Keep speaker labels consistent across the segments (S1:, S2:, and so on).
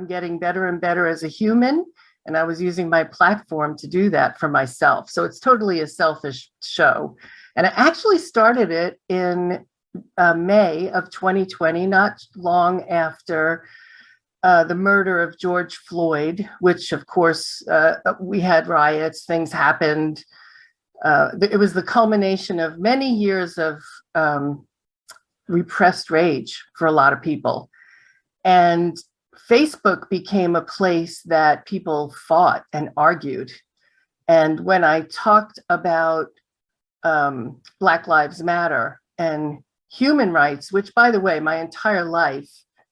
S1: I'm getting better and better as a human. And I was using my platform to do that for myself. So it's totally a selfish show. And I actually started it in May of 2020, not long after the murder of George Floyd, which, of course, we had riots, things happened. It was the culmination of many years of repressed rage for a lot of people. And Facebook became a place that people fought and argued. And when I talked about Black Lives Matter and human rights, which, by the way, my entire life,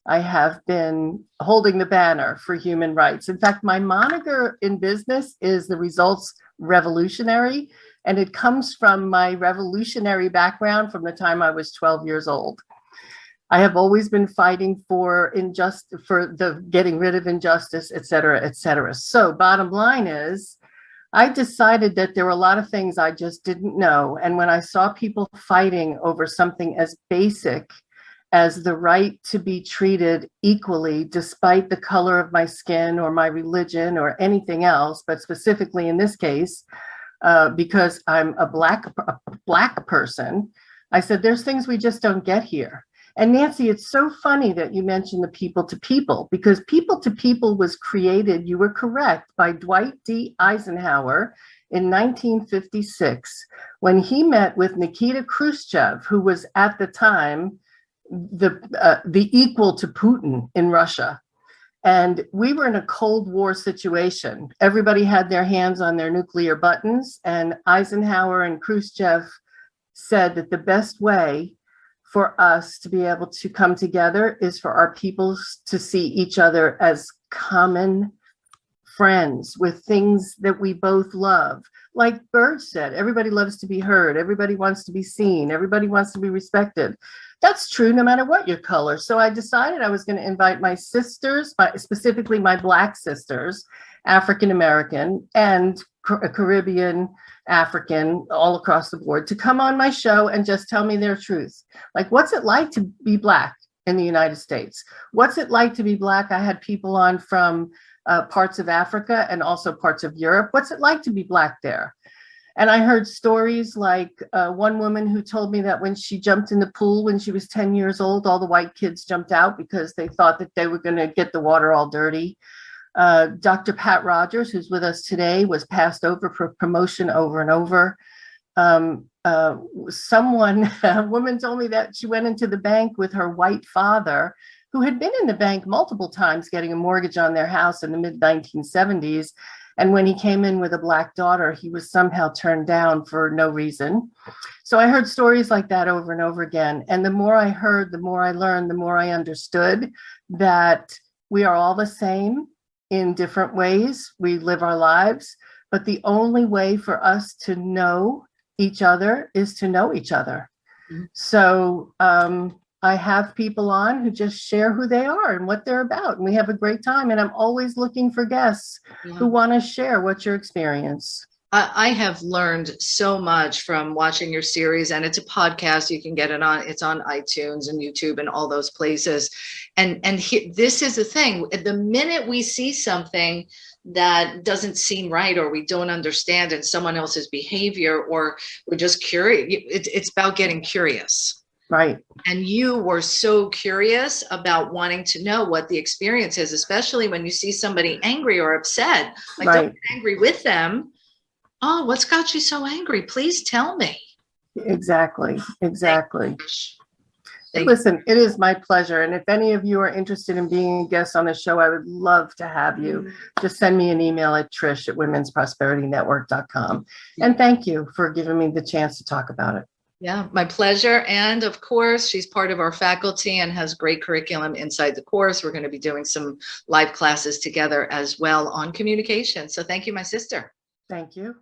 S1: I have been holding the banner for human rights. In fact, my moniker in business is the results revolutionary, and it comes from my revolutionary background from the time I was 12 years old. I have always been fighting for the getting rid of injustice, et cetera, et cetera. So bottom line is, I decided that there were a lot of things I just didn't know. And when I saw people fighting over something as basic as the right to be treated equally, despite the color of my skin or my religion or anything else, but specifically in this case, because I'm a black person, I said, there's things we just don't get here. And Nancy, it's so funny that you mentioned the people to people, because people to people was created, you were correct, by Dwight D. Eisenhower in 1956, when he met with Nikita Khrushchev, who was at the time the equal to Putin in Russia. And we were in a Cold War situation. Everybody had their hands on their nuclear buttons, and Eisenhower and Khrushchev said that the best way for us to be able to come together is for our peoples to see each other as common friends with things that we both love. Like Bird said, everybody loves to be heard. Everybody wants to be seen. Everybody wants to be respected. That's true no matter what your color. So I decided I was going to invite my sisters, specifically my Black sisters, African American and Caribbean, African, all across the board, to come on my show and just tell me their truth. Like, what's it like to be Black in the United States? What's it like to be Black? I had people on from parts of Africa and also parts of Europe. What's it like to be Black there? And I heard stories like one woman who told me that when she jumped in the pool when she was 10 years old, all the white kids jumped out because they thought that they were going to get the water all dirty. Dr. Pat Rogers, who's with us today, was passed over for promotion over and over. A woman told me that she went into the bank with her white father, who had been in the bank multiple times getting a mortgage on their house in the mid 1970s. And when he came in with a Black daughter, he was somehow turned down for no reason. So I heard stories like that over and over again. And the more I heard, the more I learned, the more I understood that we are all the same in different ways. We live our lives, but the only way for us to know each other is to know each other. Mm-hmm. So I have people on who just share who they are and what they're about. And we have a great time. And I'm always looking for guests who want to share what's your experience.
S2: I have learned so much from watching your series, and it's a podcast. You can get it on, it's on iTunes and YouTube and all those places. And this is the thing. The minute we see something that doesn't seem right, or we don't understand in someone else's behavior, or we're just curious, it's about getting curious.
S1: Right.
S2: And you were so curious about wanting to know what the experience is, especially when you see somebody angry or upset. Like, right. Don't get angry with them. Oh, what's got you so angry? Please tell me.
S1: Exactly. Listen, it is my pleasure. And if any of you are interested in being a guest on the show, I would love to have you. Mm-hmm. Just send me an email at trish@womensprosperityNetwork.com. And thank you for giving me the chance to talk about it.
S2: Yeah, my pleasure. And of course, she's part of our faculty and has great curriculum inside the course. We're going to be doing some live classes together as well on communication. So thank you, my sister.
S1: Thank you.